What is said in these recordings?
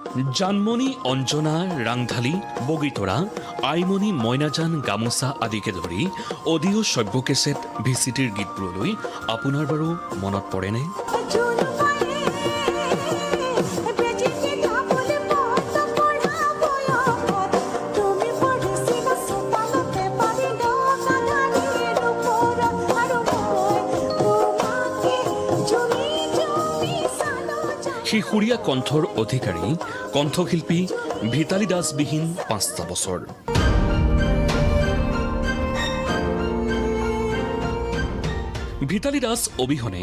জানমণি অঞ্জনা ৰাংঢালী বগীতৰা আইমণি মইনাজান গামোচা আদিকে ধৰি audio' শ্ৰব্য cassette ভিচিটিৰ গীতবোৰলৈ আপোনাৰ বাৰু মনত পৰেনে? সেই সুৰীয়া কণ্ঠৰ অধিকাৰী কণ্ঠশিল্পী ভিতালী দাসবিহীন ৫টা বছৰ। ভিতালী দাস অবিহনে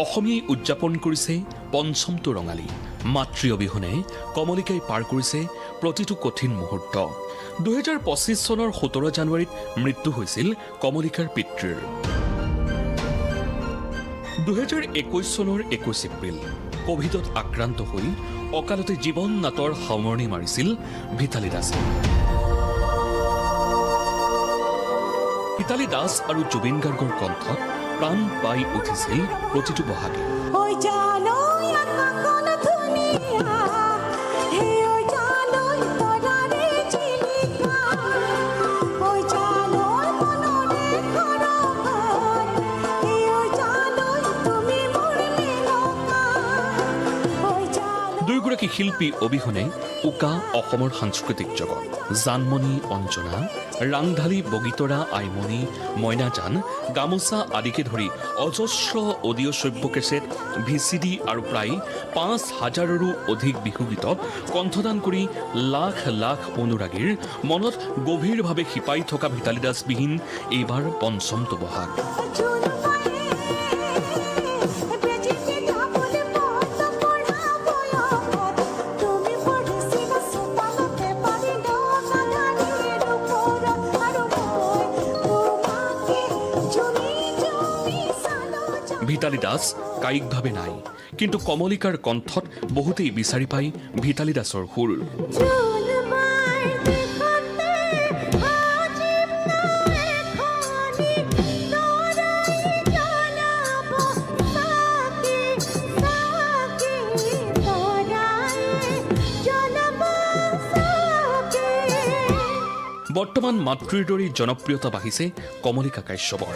অসমীয়াই উদযাপন কৰিছে পঞ্চমটো ৰঙালী। মাতৃ অবিহনে কমলিকাই পাৰ কৰিছে প্ৰতিটো কঠিন মুহূৰ্ত। ২০২৫ চনৰ ১৭ জানুৱাৰীত মৃত্যু হৈছিল কমলিকাৰ পিতৃৰ। ২০২১ চনৰ ২১ এপ্ৰিল কোভিডত আক্ৰান্ত হৈ অকালতে জীৱন নাটৰ সামৰণি মাৰিছিল ভিতালী দাসে। ভিতালী দাস আৰু জুবিন গাৰ্গৰ কণ্ঠত প্ৰাণ পাই উঠিছিল প্ৰতিটো বহাগে। দুয়োগৰাকী শিল্পী অবিহনে উকা অসমৰ সাংস্কৃতিক জগত। জানমণি অঞ্জনা ৰাংঢালী বগীতৰা আইমণি মইনাজান গামোচা আদিকে ধৰি অজস্ৰ অডিঅ' শ্ৰব্য কেছেট ভিচিডি আৰু প্ৰায় ৫,০০০ৰো অধিক বিহুগীতত কণ্ঠদান কৰি লাখ লাখ অনুৰাগীৰ মনত গভীৰভাৱে শিপাই থকা ভিতালী দাসবিহীন এইবাৰ পঞ্চমটো বহাগ। ভিতালী দাস কায়িকভাৱে নাই, কিন্তু কমলিকাৰ কণ্ঠত বহুতেই বিচাৰি পায় ভিতালী দাসৰ সুৰ। বৰ্তমান মাতৃৰ দৰেই জনপ্ৰিয়তা বাঢ়িছে কমলিকা কাশ্যপৰ।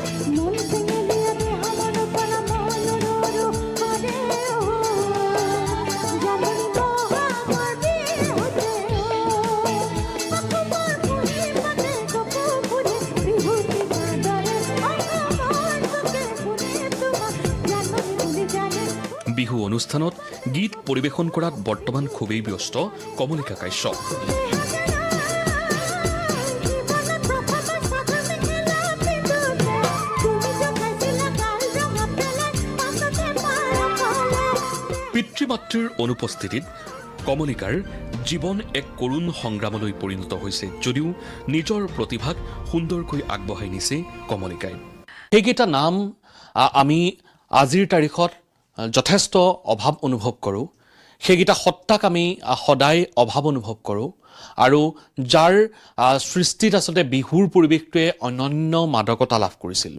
বিহু অনুষ্ঠানত গীত পৰিৱেশন কৰাত বৰ্তমান খুবেই ব্যস্ত কমলিকা কাশ্যপ। পিতৃ মাতৃৰ অনুপস্থিতিত কমলিকাৰ জীৱন এক কৰুণ সংগ্ৰামলৈ পৰিণত হৈছে যদিও নিজৰ প্ৰতিভাক সুন্দৰকৈ আগবঢ়াই নিছে কমলিকাই। সেইকেইটা নাম আমি আজিৰ তাৰিখত যথেষ্ট অভাৱ অনুভৱ কৰোঁ। সেইকেইটা সত্তাক আমি সদায় অভাৱ অনুভৱ কৰোঁ আৰু যাৰ সৃষ্টিত আচলতে বিহুৰ পৰিৱেশটোৱে অনন্য মাদকতা লাভ কৰিছিল।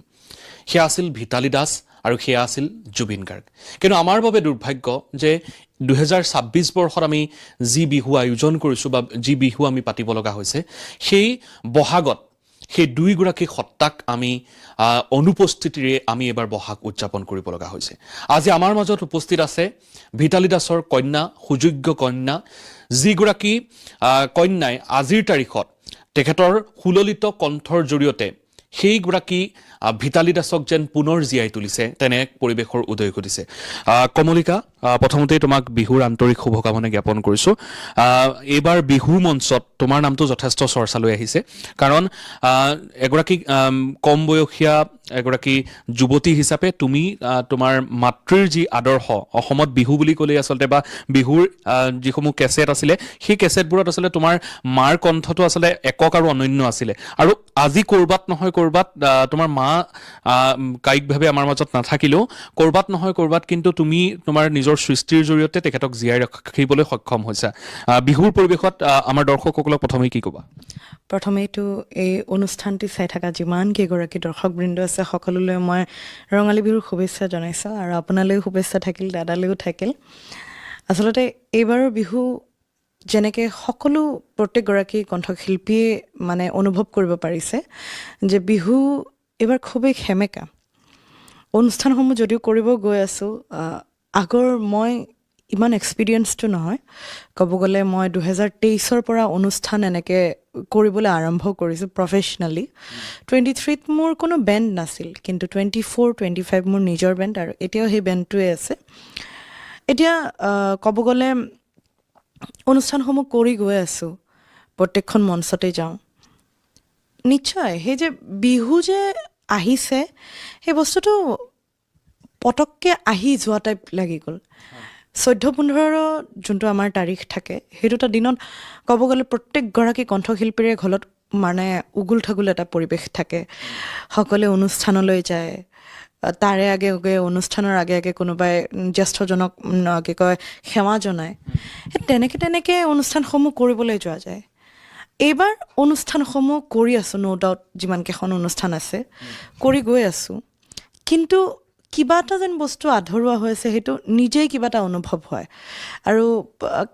সেয়া আছিল ভিতালী দাস আৰু সেয়া আছিল জুবিন গাৰ্গ। কিন্তু আমাৰ বাবে দুৰ্ভাগ্য যে ২০২৬ বৰ্ষত আমি যি বিহু আয়োজন কৰিছোঁ বা যি বিহু আমি পাতিব লগা হৈছে, সেই বহাগত সেই দুয়োগৰাকী সত্তাক আমি অনুপস্থিতিৰে আমি এবাৰ বহাগ উদযাপন কৰিব লগা হৈছে। আজি আমাৰ মাজত উপস্থিত আছে ভিতালী দাসৰ কন্যা, সুযোগ্য কন্যা, যিগৰাকী কন্যাই আজিৰ তাৰিখত তেখেতৰ সুললিত কণ্ঠৰ জৰিয়তে সেইগৰাকী ভিতালী দাসক যেন পুনৰ জীয়াই তুলিছে, তেনে এক পৰিৱেশৰ উদয় ঘটিছে। কমলিকা, প্ৰথমতে তোমাক বিহুৰ আন্তৰিক শুভকামনা জ্ঞাপন কৰিছোঁ। এইবাৰ বিহু মঞ্চত তোমাৰ নামটো যথেষ্ট চৰ্চালৈ আহিছে, কাৰণ এগৰাকী কম বয়সীয়া এগৰাকী যুৱতী হিচাপে তুমি তোমাৰ মাতৃৰ যি আদৰ্শ, অসমত বিহু বুলি ক'লেই আচলতে বা বিহুৰ যিসমূহ কেছেট আছিলে সেই কেছেটবোৰত আচলতে তোমাৰ মাৰ কণ্ঠটো আচলতে একক আৰু অনন্য আছিলে। আৰু আজি ক'ৰবাত নহয় ক'ৰবাত তোমাৰ মা কায়িকভাৱে আমাৰ মাজত নাথাকিলেও ক'ৰবাত নহয় ক'ৰবাত কিন্তু তুমি তোমাৰ নিজৰ সৃষ্টিৰ জৰিয়তে তেখেতক জীয়াই ৰাখিবলৈ সক্ষম হৈছা। বিহুৰ পৰিৱেশত আমাৰ দৰ্শকসকলক প্ৰথমে কি ক'বা? প্ৰথমেইতো এই অনুষ্ঠানটি চাই থকা যিমান কেইগৰাকী দৰ্শকবৃন্দ আছে সকলোলৈ মই ৰঙালী বিহুৰ শুভেচ্ছা জনাইছোঁ, আৰু আপোনালৈও শুভেচ্ছা থাকিল, দাদালৈও থাকিল। আচলতে এইবাৰৰ বিহু যেনেকৈ সকলো প্ৰত্যেকগৰাকী কণ্ঠশিল্পীয়ে মানে অনুভৱ কৰিব পাৰিছে যে বিহু এইবাৰ খুবেই সেমেকা অনুষ্ঠানসমূহ যদিও কৰিব গৈ আছোঁ আগৰ মই ইমান এক্সপিৰিয়েঞ্চটো নহয় ক'ব গ'লে মই 2023 পৰা অনুষ্ঠান এনেকৈ কৰিবলৈ আৰম্ভ কৰিছোঁ প্ৰফেচনেলি 23ত মোৰ কোনো বেণ্ড নাছিল কিন্তু 24, 25 মোৰ নিজৰ বেণ্ড আৰু এতিয়াও সেই বেণ্ডটোৱে আছে এতিয়া ক'ব গ'লে অনুষ্ঠানসমূহ কৰি গৈ আছোঁ প্ৰত্যেকখন মঞ্চতে যাওঁ নিশ্চয় সেই যে বিহু যে আহিছে সেই বস্তুটো পটককৈ আহি যোৱা টাইপ লাগি গ'ল 14-15 যোনটো আমাৰ তাৰিখ থাকে সেইটো এটা দিনত ক'ব গ'লে প্ৰত্যেকগৰাকী কণ্ঠশিল্পীৰে ঘৰত মানে উগুল থাগুল এটা পৰিৱেশ থাকে সকলোৱে অনুষ্ঠানলৈ যায় তাৰে আগে আগে অনুষ্ঠানৰ আগে আগে কোনোবাই জ্যেষ্ঠজনক কি কয় সেৱা জনায় তেনেকৈ অনুষ্ঠানসমূহ কৰিবলৈ যোৱা যায় এইবাৰ অনুষ্ঠানসমূহ কৰি আছোঁ ন' ডাউট যিমানকেইখন অনুষ্ঠান আছে কৰি গৈ আছোঁ কিন্তু কিবা এটা যেন বস্তু আধৰুৱা হৈ আছে সেইটো নিজেই কিবা এটা অনুভৱ হয় আৰু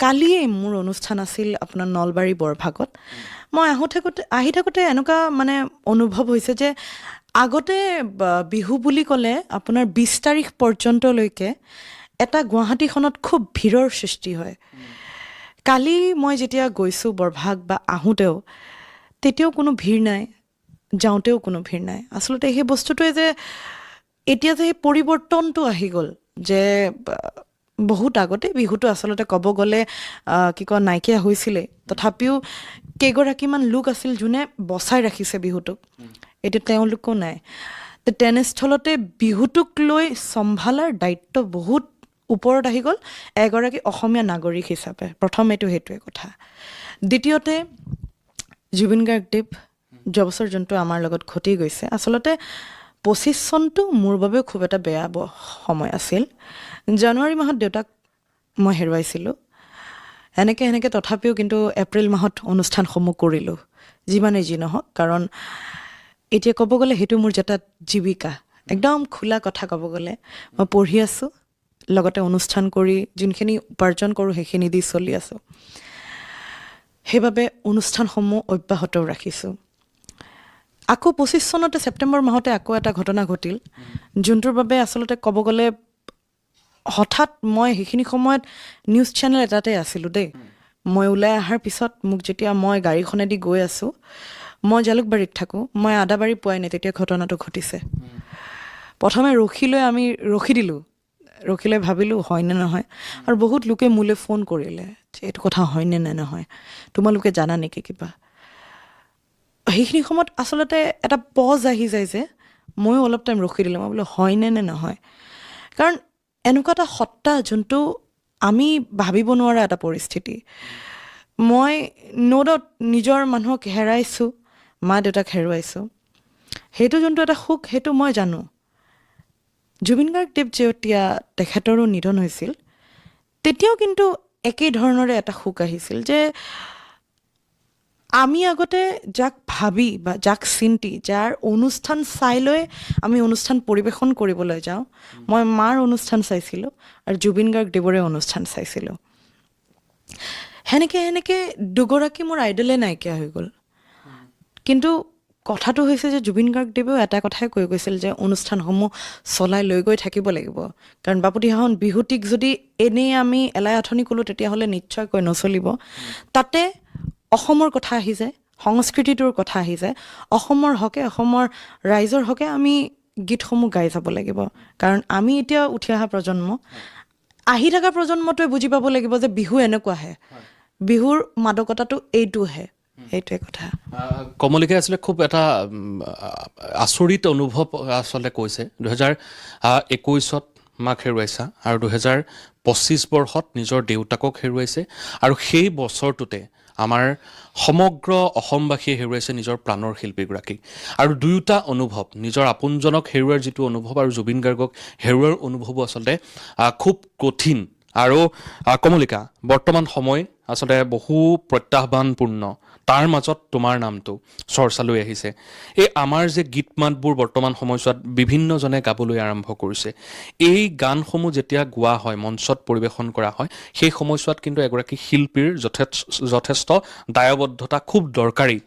কালিয়ে মোৰ অনুষ্ঠান আছিল আপোনাৰ নলবাৰী বৰভাগত মই আহি থাকোঁতে এনেকুৱা মানে অনুভৱ হৈছে যে আগতে বিহু বুলি ক'লে আপোনাৰ 20 তাৰিখ পৰ্যন্তলৈকে এটা গুৱাহাটীখনত খুব ভিৰৰ সৃষ্টি হয় কালি মই যেতিয়া গৈছোঁ বৰভাগ বা আহোঁতেও তেতিয়াও কোনো ভিৰ নাই যাওঁতেও কোনো ভিৰ নাই আচলতে সেই বস্তুটোৱে যে এতিয়া যে সেই পৰিৱৰ্তনটো আহি গ'ল যে বহুত আগতে বিহুটো আচলতে ক'ব গ'লে কি কয় নাইকিয়া হৈছিলে তথাপিও কেইগৰাকীমান লোক আছিল যোনে বচাই ৰাখিছে বিহুটোক এতিয়া তেওঁলোকো নাই তেনেস্থলতে বিহুটোক লৈ চম্ভালাৰ দায়িত্ব বহুত ওপৰত আহি গ'ল এগৰাকী অসমীয়া নাগৰিক হিচাপে প্ৰথম সেইটোৱে কথা দ্বিতীয়তে জুবিন গাৰ্গদেৱ যোৱাবছৰ যোনটো আমাৰ লগত ঘটি গৈছে আচলতে 25 চনটো মোৰ বাবেও খুব এটা বেয়া সময় আছিল জানুৱাৰী মাহত দেউতাক মই হেৰুৱাইছিলোঁ এনেকৈ তথাপিও কিন্তু এপ্ৰিল মাহত অনুষ্ঠানসমূহ কৰিলোঁ যিমানেই যি নহওক কাৰণ এতিয়া ক'ব গ'লে সেইটো মোৰ এটা জীৱিকা একদম খোলা কথা ক'ব গ'লে মই পঢ়ি আছোঁ লগতে অনুষ্ঠান কৰি যোনখিনি উপাৰ্জন কৰোঁ সেইখিনি দি চলি আছোঁ সেইবাবে অনুষ্ঠানসমূহ অব্যাহত ৰাখিছোঁ আকৌ 25 চনতে ছেপ্টেম্বৰ মাহতে আকৌ এটা ঘটনা ঘটিল যোনটোৰ বাবে আচলতে ক'ব গ'লে হঠাৎ মই সেইখিনি সময়ত নিউজ চেনেল এটাতে আছিলোঁ দেই মই ওলাই অহাৰ পিছত মোক যেতিয়া মই গাড়ীখনেদি গৈ আছোঁ মই জালুকবাৰীত থাকোঁ মই আদাবাৰী পোৱাই নাই তেতিয়া ঘটনাটো ঘটিছে প্ৰথমে ৰখি দিলোঁ ৰখি লৈ ভাবিলোঁ হয়নে নহয় আৰু বহুত লোকে মোলৈ ফোন কৰিলে যে এইটো কথা হয়নে নে নহয় তোমালোকে জানা নেকি কিবা সেইখিনি সময়ত আচলতে এটা পজ আহি যায় যে ময়ো অলপ টাইম ৰখি দিলোঁ মই বোলো হয়নে নে নহয় কাৰণ এনেকুৱা এটা সত্তা যোনটো আমি ভাবিব নোৱাৰা এটা পৰিস্থিতি মই ন' ডাউট নিজৰ মানুহক হেৰাইছোঁ মা দেউতাক হেৰুৱাইছোঁ সেইটো যোনটো এটা সুখ সেইটো মই জানো জুবিন গাৰ্গদেৱ যেতিয়া তেখেতৰো নিধন হৈছিল তেতিয়াও কিন্তু একেই ধৰণৰে এটা সুখ আহিছিল যে আমি আগতে যাক ভাবি বা যাক চিন্তি যাৰ অনুষ্ঠান চাই লৈ আমি অনুষ্ঠান পৰিৱেশন কৰিবলৈ যাওঁ মই মাৰ অনুষ্ঠান চাইছিলোঁ আৰু জুবিন গাৰ্গদেৱৰে অনুষ্ঠান চাইছিলোঁ সেনেকৈ দুগৰাকী মোৰ আইডলে নাইকিয়া হৈ গ'ল কিন্তু কথাটো হৈছে যে জুবিন গাৰ্গদেৱেও এটা কথাই কৈ গৈছিল যে অনুষ্ঠানসমূহ চলাই লৈ গৈ থাকিব লাগিব কাৰণ বাপতিসাহোন বিহুটিক যদি এনেই আমি এলাই আথনি ক'লোঁ তেতিয়াহ'লে নিশ্চয়কৈ নচলিব তাতে অসমৰ কথা আহি যায় সংস্কৃতিটোৰ কথা আহি যায় অসমৰ হকে অসমৰ ৰাইজৰ হকে আমি গীতসমূহ গাই যাব লাগিব কাৰণ আমি এতিয়া উঠি অহা প্ৰজন্ম আহি থকা প্ৰজন্মটোৱে বুজি পাব লাগিব যে বিহু এনেকুৱাহে বিহুৰ মাদকতাটো এইটোহে সেইটোৱে কথা কমলিকাই আচলতে খুব এটা আচৰিত অনুভৱ আচলতে কৈছে 2021ত মাক হেৰুৱাইছা আৰু 2025 বৰ্ষত নিজৰ দেউতাকক হেৰুৱাইছে আৰু সেই বছৰটোতে আমাৰ সমগ্ৰ অসমবাসীয়ে হেৰুৱাইছে নিজৰ প্ৰাণৰ শিল্পীগৰাকীক আৰু দুয়োটা অনুভৱ নিজৰ আপোনজনক হেৰুৱাৰ যিটো অনুভৱ আৰু জুবিন গাৰ্গক হেৰুৱাৰ অনুভৱো আচলতে খুব কঠিন আৰু কমলিকা বৰ্তমান সময় আচলতে বহু প্ৰত্যাহ্বানপূৰ্ণ তাৰ মাজত তোমাৰ নামটো চৰ্চালৈ আহিছে এই আমাৰ যে গীত মাতবোৰ বৰ্তমান সময়ছোৱাত বিভিন্নজনে গাবলৈ আৰম্ভ কৰিছে এই গানসমূহ যেতিয়া গোৱা হয় মঞ্চত পৰিৱেশন কৰা হয় সেই সময়ছোৱাত কিন্তু এগৰাকী শিল্পীৰ যথেষ্ট দায়বদ্ধতা খুব দৰকাৰী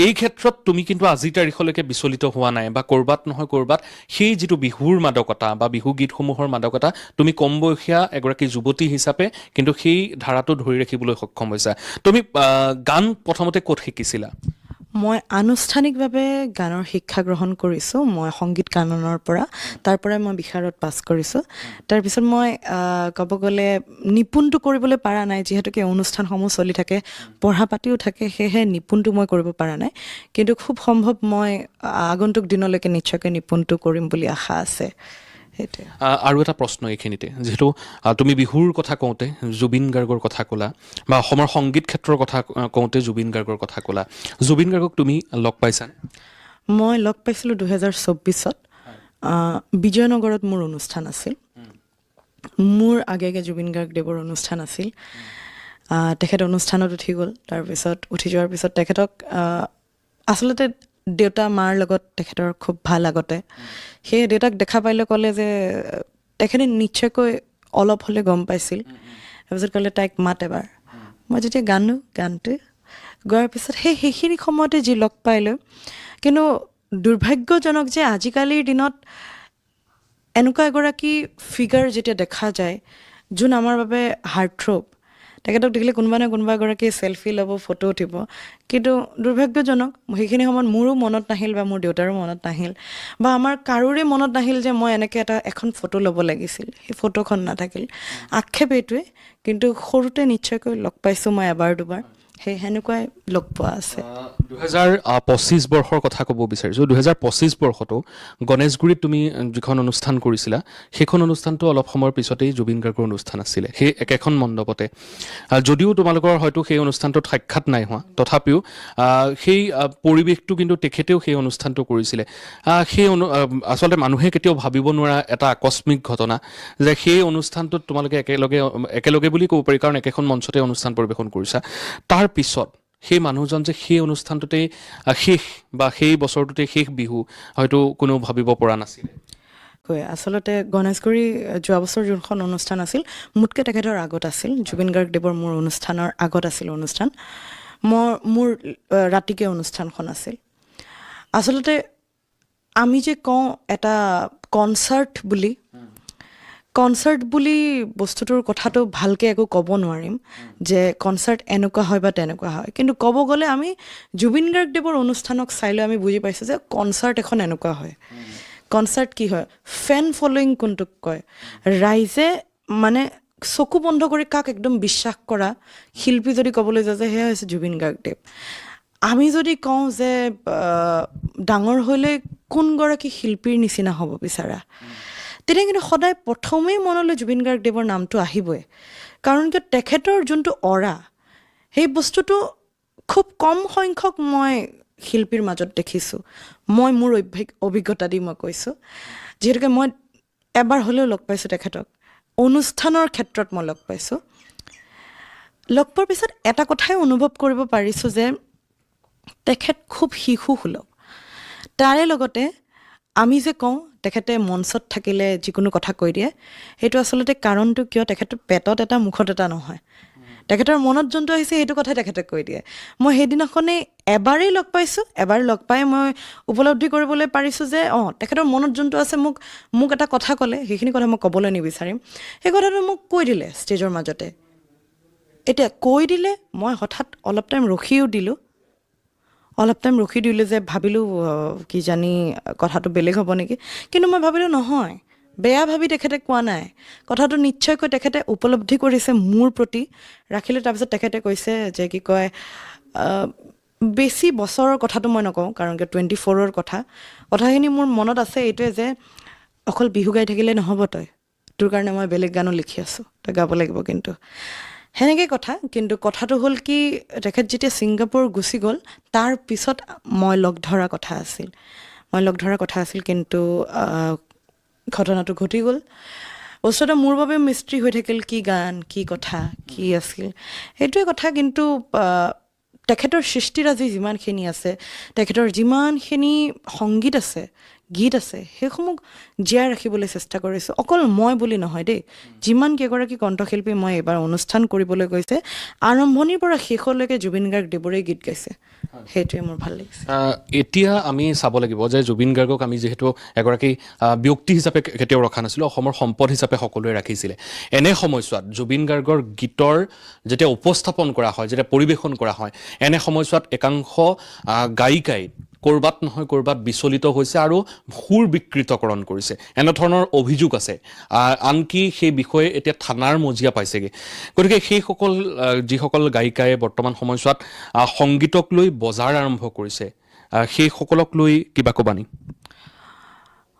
এই ক্ষেত্ৰত তুমি কিন্তু আজিৰ তাৰিখলৈকে বিচলিত হোৱা নাই বা ক'ৰবাত নহয় ক'ৰবাত সেই যিটো বিহুৰ মাদকতা বা বিহু গীতসমূহৰ মাদকতা তুমি কম বয়সীয়া এগৰাকী যুৱতী হিচাপে কিন্তু সেই ধাৰাটো ধৰি ৰাখিবলৈ সক্ষম হৈছা তুমি গান প্ৰথমতে ক'ত শিকিছিলা মই আনুষ্ঠানিকভাৱে গানৰ শিক্ষা গ্ৰহণ কৰিছোঁ মই সংগীত কাননৰ পৰা তাৰ পৰাই মই বিশাৰত পাছ কৰিছোঁ তাৰপিছত মই ক'ব গ'লে নিপুণটো কৰিবলৈ পৰা নাই যিহেতুকে অনুষ্ঠানসমূহ চলি থাকে পঢ়া পাতিও থাকে সেয়েহে নিপুণটো মই কৰিব পৰা নাই কিন্তু খুব সম্ভৱ মই আগন্তুক দিনলৈকে নিশ্চয়কৈ নিপুণটো কৰিম বুলি আশা আছে সেইটোৱে আৰু এটা প্ৰশ্ন এইখিনিতে যিহেতু তুমি বিহুৰ কথা কওঁতে জুবিন গাৰ্গৰ কথা ক'লা বা অসমৰ সংগীত ক্ষেত্ৰৰ কথা কওঁতে জুবিন গাৰ্গৰ কথা ক'লা জুবিন গাৰ্গক তুমি লগ পাইছানে মই লগ পাইছিলোঁ 2024ত বিজয়নগৰত মোৰ অনুষ্ঠান আছিল মোৰ আগে জুবিন গাৰ্গদেৱৰ অনুষ্ঠান আছিল তেখেত অনুষ্ঠানত উঠি গ'ল তাৰপিছত উঠি যোৱাৰ পিছত তেখেতক আচলতে দেউতা মাৰ লগত তেখেতৰ খুব ভাল আগতে সেই দেউতাক দেখা পাইলে ক'লে যে তেখেতে নিশ্চয়কৈ অলপ হ'লে গম পাইছিল তাৰপিছত ক'লে তাইক মাত এবাৰ মই যেতিয়া গানটো গোৱাৰ পিছত সেইখিনি সময়তে যি লগ পাইলৈ কিন্তু দুৰ্ভাগ্যজনক যে আজিকালিৰ দিনত এনেকুৱা এগৰাকী ফিগাৰ যেতিয়া দেখা যায় যোন আমাৰ বাবে হাৰ্টথ্ৰব তেখেতক দেখিলে কোনোবা এগৰাকী চেলফি ল'ব ফটো উঠিব কিন্তু দুৰ্ভাগ্যজনক সেইখিনি সময়ত মোৰো মনত নাহিল বা মোৰ দেউতাৰো মনত নাহিল বা আমাৰ কাৰোৰে মনত নাহিল যে মই এনেকৈ এখন ফটো ল'ব লাগিছিল সেই ফটোখন নাথাকিল আক্ষেপ এইটোৱে কিন্তু সৰুতে নিশ্চয়কৈ লগ পাইছোঁ মই এবাৰ দুবাৰ সেনেকুৱাই লগ পোৱা আছে 2025 বৰ্ষৰ কথা ক'ব বিচাৰিছোঁ 2025 বৰ্ষতো গণেশগুৰিত তুমি যিখন অনুষ্ঠান কৰিছিলা সেইখন অনুষ্ঠানটো অলপ সময়ৰ পিছতেই জুবিন গাৰ্গৰ অনুষ্ঠান আছিলে সেই একেখন মণ্ডপতে যদিও তোমালোকৰ হয়তো সেই অনুষ্ঠানটোত সাক্ষাৎ নাই হোৱা তথাপিও সেই পৰিৱেশটো কিন্তু তেখেতেও সেই অনুষ্ঠানটো কৰিছিলে সেই আচলতে মানুহে কেতিয়াও ভাবিব নোৱাৰা এটা আকস্মিক ঘটনা যে সেই অনুষ্ঠানটোত তোমালোকে একেলগে বুলি ক'ব পাৰি কাৰণ একেখন মঞ্চতে অনুষ্ঠান পৰিৱেশন কৰিছা তাৰ পিছত সেই মানুহজন যে সেই অনুষ্ঠানটোতেই শেষ বা সেই বছৰটোতেই শেষ বিহু হয়তো কোনো ভাবিব পৰা নাছিলে আচলতে গণেশগুৰি যোৱা বছৰ যোনখন অনুষ্ঠান আছিল মোতকৈ তেখেতৰ আগত আছিল জুবিন গাৰ্গদেৱৰ মোৰ অনুষ্ঠানৰ আগত আছিল অনুষ্ঠান মোৰ ৰাতিকে অনুষ্ঠানখন আছিল আচলতে আমি যে কওঁ এটা কনচাৰ্ট বুলি বস্তুটোৰ কথাটো ভালকৈ একো ক'ব নোৱাৰিম যে কনচাৰ্ট এনেকুৱা হয় বা তেনেকুৱা হয় কিন্তু ক'ব গ'লে আমি জুবিন গাৰ্গদেৱৰ অনুষ্ঠানক চাই লৈ আমি বুজি পাইছোঁ যে কনচাৰ্ট এখন এনেকুৱা হয় কনচাৰ্ট কি হয় ফেন ফলোয়িং কোনটোক কয় ৰাইজে মানে চকু বন্ধ কৰি কাক একদম বিশ্বাস কৰা শিল্পী যদি ক'বলৈ যায় যে সেয়া হৈছে জুবিন গাৰ্গদেৱ আমি যদি কওঁ যে ডাঙৰ হ'লে কোনগৰাকী শিল্পীৰ নিচিনা হ'ব বিচাৰা তেতিয়া কিন্তু সদায় প্ৰথমেই মনলৈ জুবিন গাৰ্গদেৱৰ নামটো আহিবই কাৰণ কিয় তেখেতৰ যোনটো অৰা সেই বস্তুটো খুব কম সংখ্যক মই শিল্পীৰ মাজত দেখিছোঁ মই মোৰ অভিজ্ঞতা দি মই কৈছোঁ যিহেতুকে মই এবাৰ হ'লেও লগ পাইছোঁ তেখেতক অনুষ্ঠানৰ ক্ষেত্ৰত মই লগ পাইছোঁ লগ পোৱাৰ পিছত এটা কথাই অনুভৱ কৰিব পাৰিছোঁ যে তেখেত খুব শিশুসুলভ তাৰে লগতে আমি যে কওঁ তেখেতে মঞ্চত থাকিলে যিকোনো কথা কৈ দিয়ে সেইটো আচলতে কাৰণটো কিয় তেখেতৰ পেটত এটা মুখত এটা নহয় তেখেতৰ মনত যোনটো আহিছে সেইটো কথাই তেখেতে কৈ দিয়ে মই সেইদিনাখনেই এবাৰেই লগ পাইছোঁ এবাৰ লগ পাই মই উপলব্ধি কৰিবলৈ পাৰিছোঁ যে তেখেতৰ মনত যোনটো আছে মোক এটা কথা ক'লে সেইখিনি কথা মই ক'বলৈ নিবিচাৰিম সেই কথাটো মোক কৈ দিলে ষ্টেজৰ মাজতে এতিয়া কৈ দিলে মই হঠাৎ অলপ টাইম ৰখি দিলোঁ যে ভাবিলোঁ কি জানি কথাটো বেলেগ হ'ব নেকি কিন্তু মই ভাবিলোঁ নহয় বেয়া ভাবি তেখেতে কোৱা নাই কথাটো নিশ্চয়কৈ তেখেতে উপলব্ধি কৰিছে মোৰ প্ৰতি ৰাখিলে তাৰপিছত তেখেতে কৈছে যে কি কয় বেছি বছৰৰ কথাটো মই নকওঁ কাৰণ কি 24ৰ কথাখিনি মোৰ মনত আছে এইটোৱে যে অকল বিহু গাই থাকিলে নহ'ব তোৰ কাৰণে মই বেলেগ গানো লিখি আছোঁ তই গাব লাগিব কিন্তু সেনেকৈ কথা কিন্তু কথাটো হ'ল কি তেখেত যেতিয়া ছিংগাপুৰ গুচি গ'ল তাৰ পিছত মই লগ ধৰা কথা আছিল কিন্তু ঘটনাটো ঘটি গ'ল বস্তুটো মোৰ বাবে মিষ্ট্ৰি হৈ থাকিল, কি গান, কি কথা, কি আছিল, সেইটোৱে কথা। কিন্তু তেখেতৰ সৃষ্টিৰাজি যিমানখিনি আছে, তেখেতৰ যিমানখিনি সংগীত আছে, গীত আছে, সেইসমূহ জীয়াই ৰাখিবলৈ চেষ্টা কৰিছোঁ। অকল মই বুলি নহয় দেই, যিমান কেইগৰাকী কণ্ঠশিল্পী মই এইবাৰ অনুষ্ঠান কৰিবলৈ গৈছে, আৰম্ভণিৰ পৰা শেষলৈকে জুবিন গাৰ্গ দেৱৰেই গীত গাইছে। সেইটোৱে মোৰ ভাল লাগিছে। এতিয়া আমি চাব লাগিব যে জুবিন গাৰ্গক আমি যিহেতু এগৰাকী ব্যক্তি হিচাপে কেতিয়াও ৰখা নাছিলোঁ, অসমৰ সম্পদ হিচাপে সকলোৱে ৰাখিছিলে। এনে সময়ছোৱাত জুবিন গাৰ্গৰ গীতৰ যেতিয়া উপস্থাপন কৰা হয়, যেতিয়া পৰিৱেশন কৰা হয়, এনে সময়ছোৱাত একাংশ গায়িকাই ক'ৰবাত নহয় ক'ৰবাত বিচলিত হৈছে আৰু সুৰ বিকৃতকৰণ কৰিছে, এনেধৰণৰ অভিযোগ আছে। আনকি সেই বিষয়ে এতিয়া থানাৰ মজিয়া পাইছেগৈ। গতিকে সেইসকল যিসকল গায়িকাই বৰ্তমান সময়ছোৱাত সংগীতক লৈ বজাৰ আৰম্ভ কৰিছে, সেইসকলক লৈ কিবা ক'বানি?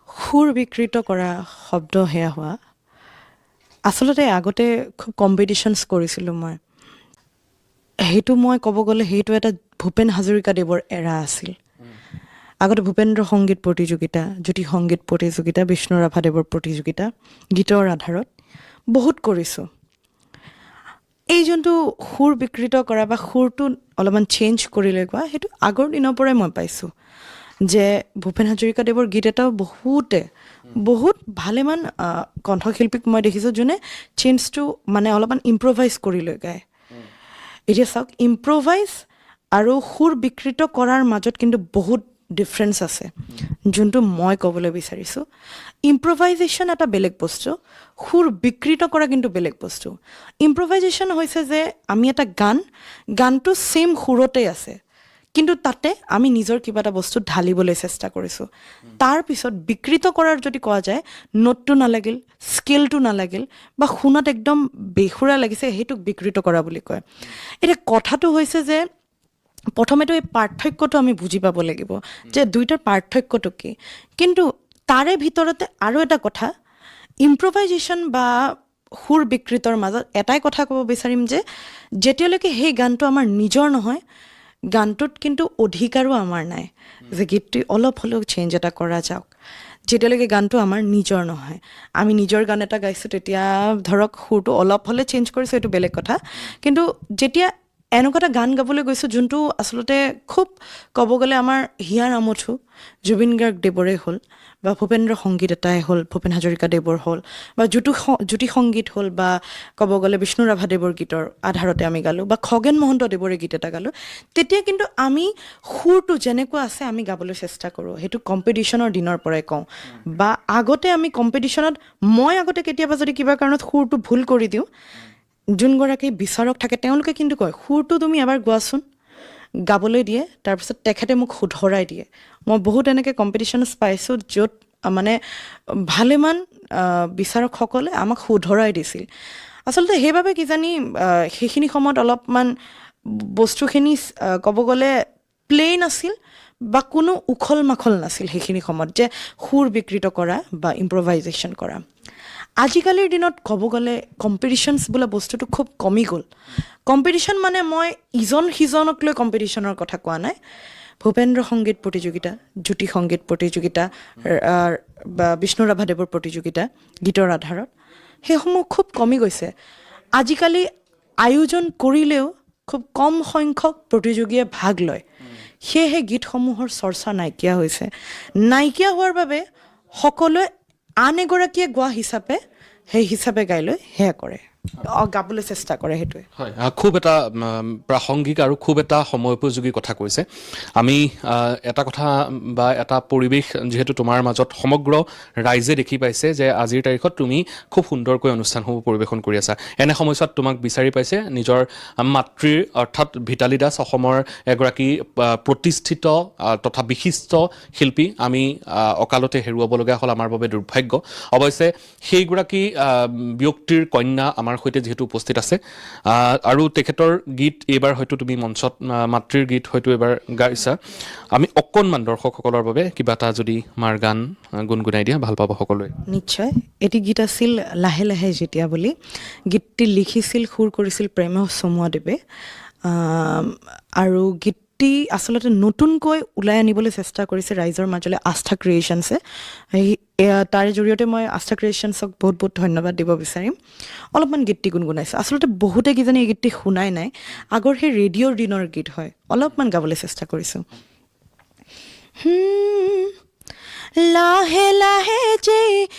সুৰ বিকৃত কৰা শব্দ সেয়া হোৱা, আচলতে আগতে খুব কম্পিটিশ্যনছ কৰিছিলোঁ মই। সেইটো মই ক'ব গ'লে সেইটো এটা ভূপেন হাজৰিকাদেৱৰ এৰা আছিল। আগতে ভূপেন্দ্ৰ সংগীত প্ৰতিযোগিতা, জ্যোতি সংগীত প্ৰতিযোগিতা, বিষ্ণু ৰাভাদেৱৰ প্ৰতিযোগিতা গীতৰ আধাৰত বহুত কৰিছোঁ। এই যোনটো সুৰ বিকৃত কৰা বা সুৰটো অলপমান চেঞ্জ কৰি লৈ কোৱা, সেইটো আগৰ দিনৰ পৰাই মই পাইছোঁ যে ভূপেন হাজৰিকাদেৱৰ গীত এটাও বহুত ভালেমান কণ্ঠশিল্পীক মই দেখিছোঁ যোনে চেঞ্জটো মানে অলপমান ইম্প্ৰভাইজ কৰি লৈ গায়। এতিয়া চাওক, ইম্প্ৰভাইজ আৰু সুৰ বিকৃত কৰাৰ মাজত কিন্তু বহুত ডিফাৰেঞ্চ আছে, যোনটো মই ক'বলৈ বিচাৰিছোঁ। ইম্প্ৰভাইজেশ্যন এটা বেলেগ বস্তু, সুৰ বিকৃত কৰা কিন্তু বেলেগ বস্তু। ইম্প্ৰভাইজেশ্যন হৈছে যে আমি এটা গানটো ছেইম সুৰতেই আছে, কিন্তু তাতে আমি নিজৰ কিবা এটা বস্তু ঢালিবলৈ চেষ্টা কৰিছোঁ। তাৰপিছত বিকৃত কৰাৰ যদি কোৱা যায়, নোটটো নালাগিল, স্কেলটো নালাগিল বা শুনাত একদম বেসুৰা লাগিছে, সেইটোক বিকৃত কৰা বুলি কয়। এতিয়া কথাটো হৈছে যে প্ৰথমেতো এই পাৰ্থক্যটো আমি বুজি পাব লাগিব যে দুইটাৰ পাৰ্থক্যটো কি। কিন্তু তাৰে ভিতৰতে আৰু এটা কথা, ইম্প্ৰভাইজেশ্যন বা সুৰ বিকৃতৰ মাজত এটাই কথা ক'ব বিচাৰিম যে যেতিয়ালৈকে সেই গানটো আমাৰ নিজৰ নহয়, গানটোত কিন্তু অধিকাৰো আমাৰ নাই যে গীতটি অলপ হ'লেও চেঞ্জ এটা কৰা যাওক। যেতিয়ালৈকে গানটো আমাৰ নিজৰ নহয়, আমি নিজৰ গান এটা গাইছোঁ, তেতিয়া ধৰক সুৰটো অলপ হ'লে চেঞ্জ কৰিছোঁ, এইটো বেলেগ কথা। কিন্তু যেতিয়া এনেকুৱা এটা গান গাবলৈ গৈছোঁ যোনটো আচলতে খুব ক'ব গ'লে আমাৰ হিয়াৰ আমঠু জুবিন গাৰ্গ দেৱৰে হ'ল, বা ভূপেন্দ্ৰ সংগীত এটাই হ'ল, ভূপেন হাজৰিকাদেৱৰ হ'ল, বা জ্যোতি সংগীত হ'ল, বা ক'ব গ'লে বিষ্ণু ৰাভাদেৱৰ গীতৰ আধাৰতে আমি গালোঁ, বা খগেন মহন্ত দেৱৰে গীত এটা গালোঁ, তেতিয়া কিন্তু আমি সুৰটো যেনেকুৱা আছে আমি গাবলৈ চেষ্টা কৰোঁ। সেইটো কম্পিটিশ্যনৰ দিনৰ পৰাই কওঁ, বা আগতে আমি কম্পিটিশ্যনত মই আগতে কেতিয়াবা যদি কিবা কাৰণত সুৰটো ভুল কৰি দিওঁ, যোনগৰাকী বিচাৰক থাকে তেওঁলোকে কিন্তু কয়, সুৰটো তুমি এবাৰ গোৱাচোন, গাবলৈ দিয়ে, তাৰপিছত তেখেতে মোক শুধৰাই দিয়ে। মই বহুত এনেকৈ কম্পিটিশ্যনছ পাইছোঁ য'ত মানে ভালেমান বিচাৰকসকলে আমাক শুধৰাই দিছিল। আচলতে সেইবাবে কিজানি সেইখিনি সময়ত অলপমান বস্তুখিনি ক'ব গ'লে প্লেইন আছিল, বা কোনো উখল মাখল নাছিল সেইখিনি সময়ত যে সুৰ বিকৃত কৰা বা ইম্প্ৰভাইজেশ্যন কৰা। আজিকালিৰ দিনত ক'ব গ'লে কম্পিটিশ্যনছ বোলা বস্তুটো খুব কমি গ'ল। কম্পিটিশ্যন মানে মই ইজন সিজনক লৈ কম্পিটিশ্যনৰ কথা কোৱা নাই। ভূপেন্দ্ৰ সংগীত প্ৰতিযোগিতা, জ্যোতি সংগীত প্ৰতিযোগিতা, বা বিষ্ণু ৰাভাদেৱৰ প্ৰতিযোগিতা গীতৰ আধাৰত, সেইসমূহ খুব কমি গৈছে। আজিকালি আয়োজন কৰিলেও খুব কম সংখ্যক প্ৰতিযোগীয়ে ভাগ লয়, সেয়েহে গীতসমূহৰ চৰ্চা নাইকিয়া হৈছে। নাইকিয়া হোৱাৰ বাবে সকলোৱে আন এগৰাকীয়ে গোৱা হিচাপে সেই হিচাপে গাই লৈ সেয়া কৰে, গাবলৈ চেষ্টা কৰে। সেইটোৱে হয়, খুব এটা প্ৰাসংগিক আৰু খুব এটা সময়োপযোগী কথা কৈছে। আমি এটা কথা বা এটা পৰিৱেশ যিহেতু তোমাৰ মাজত সমগ্ৰ ৰাইজে দেখি পাইছে যে আজিৰ তাৰিখত তুমি খুব সুন্দৰকৈ অনুষ্ঠানসমূহ পৰিৱেশন কৰি আছা। এনে সময়ছোৱাত তোমাক বিচাৰি পাইছে নিজৰ মাতৃৰ অৰ্থাৎ ভিতালী দাস, অসমৰ এগৰাকী প্ৰতিষ্ঠিত তথা বিশিষ্ট শিল্পী। আমি অকালতে হেৰুৱাবলগীয়া হ'ল, আমাৰ বাবে দুৰ্ভাগ্য। অৱশ্যে সেইগৰাকী ব্যক্তিৰ কন্যা আমাৰ সৈতে যিহেতু উপস্থিত আছে, আৰু তেখেতৰ গীত এইবাৰ হয়তো তুমি মঞ্চত মাতৃৰ গীত হয়তো এইবাৰ গাইছা। আমি অকণমান দৰ্শকসকলৰ বাবে কিবা এটা যদি মাৰ গান গুণগুণাই দিয়া ভাল পাব সকলোৱে। নিশ্চয়। এটি গীত আছিল লাহে লাহে যেতিয়া বুলি। গীতটি লিখিছিল, সুৰ কৰিছিল প্ৰেমে চমুৱা দেৱে, আৰু গীত গীতটি আচলতে নতুনকৈ ওলাই আনিবলৈ চেষ্টা কৰিছে ৰাইজৰ মাজলৈ আস্থা ক্ৰিয়েশ্যনছে। তাৰে জৰিয়তে মই আস্থা ক্ৰিয়েশ্যনছক বহুত বহুত ধন্যবাদ দিব বিচাৰিম। অলপমান গীতটি গুণগুণাইছে। আচলতে বহুতে কিজানি এই গীতটি শুনাই নাই, আগৰ সেই ৰেডিঅ'ৰ দিনৰ গীত হয়। অলপমান গাবলৈ চেষ্টা কৰিছোঁ। লাহে লাহে যেতিয়া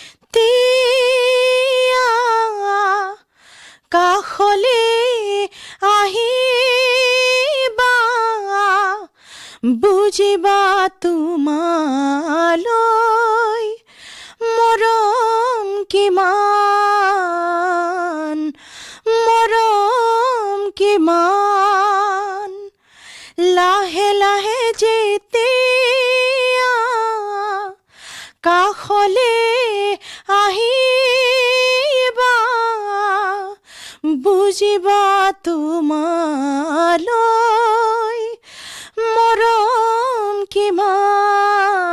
কাষলে আহিবা বুজিবা তোমালৈ মৰম কিমান, মৰম কিমান। লাহে লাহে যেতিয়া কাষলে আহিবা বুজিবা তোমালৈ মৰম কিমান,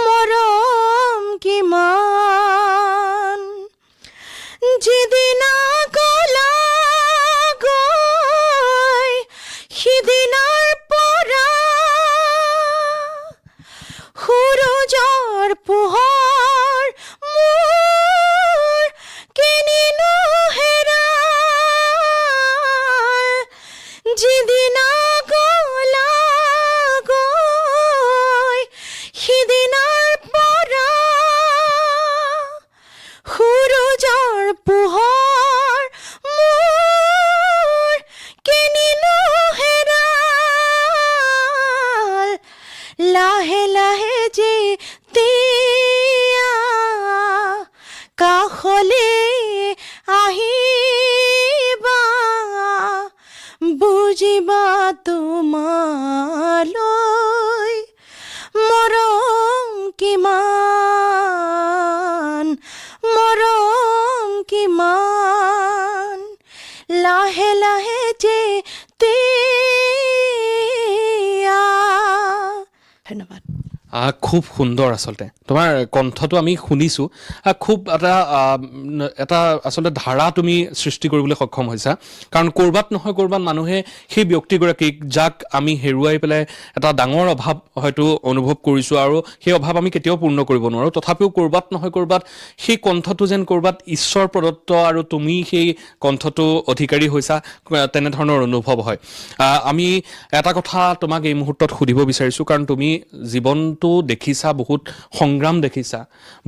মৰম কিমান। যিদিনা গলা গৈ সিদিনাৰ পৰা সূৰুজৰ পোহৰ মোৰ কিনিনো হেৰাল। যিদিনা গলা গৈ সিদিনাৰ পৰা সূৰুজৰ পোহৰ মোৰ কিনিনো হেৰাল। লাহে লাহে যেতিয়া কাষলে আহিবা বুজিবা তোমালৈ মৰম কিমান, মৰম কিমান। লাহে লাহে যেতিয়া। ধন্যবাদ। খুব সুন্দৰ আচলতে তোমাৰ কণ্ঠটো আমি শুনিছোঁ। খুব এটা আচলতে ধাৰা তুমি সৃষ্টি কৰিবলৈ সক্ষম হৈছা। কাৰণ ক'ৰবাত নহয় ক'ৰবাত মানুহে সেই ব্যক্তিগৰাকীক যাক আমি হেৰুৱাই পেলাই এটা ডাঙৰ অভাৱ হয়তো অনুভৱ কৰিছোঁ, আৰু সেই অভাৱ আমি কেতিয়াও পূৰ্ণ কৰিব নোৱাৰোঁ। তথাপিও ক'ৰবাত নহয় ক'ৰবাত সেই কণ্ঠটো যেন ক'ৰবাত ঈশ্বৰ প্ৰদত্ত আৰু তুমি সেই কণ্ঠটো অধিকাৰী হৈছা, তেনেধৰণৰ অনুভৱ হয়। আমি এটা কথা তোমাক এই মুহূৰ্তত সুধিব বিচাৰিছোঁ, কাৰণ তুমি জীৱনটো দেখিছা, বহুত সংগ্ৰাম দেখিছা,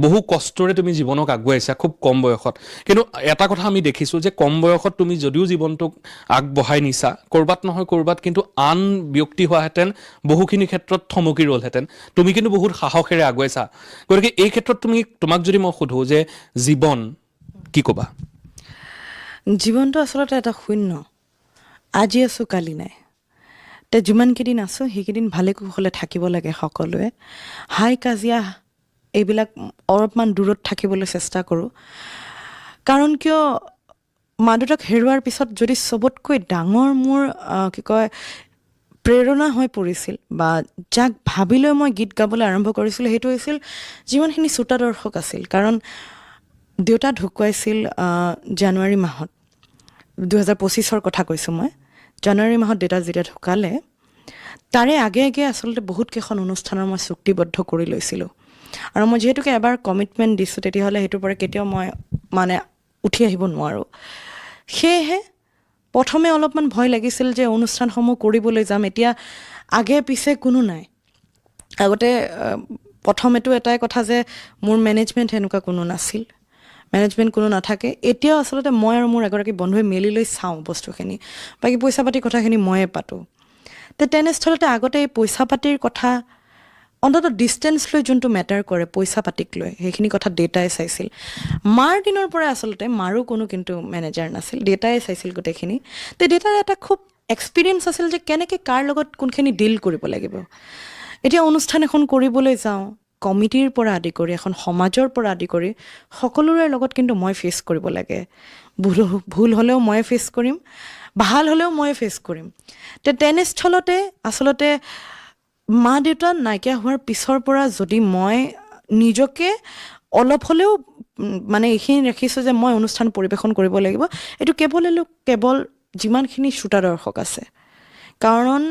বহু কষ্টৰে তুমি জীৱনক আগুৱাইছা খুব কম বয়সত। কিন্তু এটা কথা আমি দেখিছোঁ যে কম বয়সত তুমি যদিও জীৱনটোক আগবঢ়াই নিছা, ক'ৰবাত নহয় ক'ৰবাত কিন্তু আন ব্যক্তি হোৱাহেঁতেন বহুখিনি ক্ষেত্ৰত থমকি ৰ'লহেঁতেন। তুমি কিন্তু বহুত সাহসেৰে আগুৱাইছা। গতিকে এই ক্ষেত্ৰত তোমাক যদি মই সোধোঁ যে জীৱন কি ক'বা? জীৱনটো আচলতে এটা শূন্য। আজি আছোঁ কালি নাই। তে যিমানকেইদিন আছোঁ সেইকেইদিন ভালে কুশলে থাকিব লাগে সকলোৱে। হাই কাজিয়া এইবিলাক অলপমান দূৰত থাকিবলৈ চেষ্টা কৰোঁ। কাৰণ কিয় মা দেউতাক হেৰুৱাৰ পিছত যদি চবতকৈ ডাঙৰ মোৰ প্ৰেৰণা হৈ পৰিছিল বা যাক ভাবি লৈ মই গীত গাবলৈ আৰম্ভ কৰিছিলোঁ, সেইটো হৈছিল যিমানখিনি শ্ৰোতা দৰ্শক আছিল। কাৰণ দেউতা ঢুকুৱাইছিল জানুৱাৰী মাহত, 2025 কথা কৈছোঁ মই। জানুৱাৰী মাহত দেউতা যেতিয়া ঢুকালে, তাৰে আগে আগে আচলতে বহুতকেইখন অনুষ্ঠানৰ মই চুক্তিবদ্ধ কৰি লৈছিলোঁ। আৰু মই যিহেতুকে এবাৰ কমিটমেণ্ট দিছোঁ, তেতিয়াহ'লে সেইটোৰ পৰা কেতিয়াও মই উঠি আহিব নোৱাৰোঁ। সেয়েহে প্ৰথমে অলপমান ভয় লাগিছিল যে অনুষ্ঠানসমূহ কৰিবলৈ যাম, এতিয়া আগে পিছে কোনো নাই। আগতে প্ৰথমেতো এটাই কথা যে মোৰ মেনেজমেণ্ট সেনেকুৱা কোনো নাছিল, মেনেজমেণ্ট কোনো নাথাকে। এতিয়াও আচলতে মই আৰু মোৰ এগৰাকী বন্ধুৱে মিলি লৈ চাওঁ বস্তুখিনি, বাকী পইচা পাতিৰ কথাখিনি ময়ে পাতোঁ। তেনেস্থলতে আগতে এই পইচা পাতিৰ কথা অন্ততঃ ডিষ্টেঞ্চ লৈ যোনটো মেটাৰ কৰে পইচা পাতিক লৈ, সেইখিনি কথা দেউতাই চাইছিল। মাৰ দিনৰ পৰাই আচলতে মাৰো কোনো কিন্তু মেনেজাৰ নাছিল, দেউতাই চাইছিল গোটেইখিনি। দেউতাৰ এটা খুব এক্সপিৰিয়েঞ্চ আছিল যে কেনেকৈ কাৰ লগত কোনখিনি ডিল কৰিব লাগিব। এতিয়া অনুষ্ঠান এখন কৰিবলৈ যাওঁ, কমিটিৰ পৰা আদি কৰি এখন সমাজৰ পৰা আদি কৰি সকলোৰে লগত কিন্তু মই ফেচ কৰিব লাগে। ভুল হ'লেও মই ফেচ কৰিম, ভাল হ'লেও মই ফেচ কৰিম। তেনেস্থলতে আচলতে মা দেউতা নাইকিয়া হোৱাৰ পিছৰ পৰা যদি মই নিজকে অলপ হ'লেও এইখিনি ৰাখিছোঁ যে মই অনুষ্ঠান পৰিৱেশন কৰিব লাগিব, এইটো কেৱল যিমানখিনি শ্ৰোতা দৰ্শক আছে, কাৰণ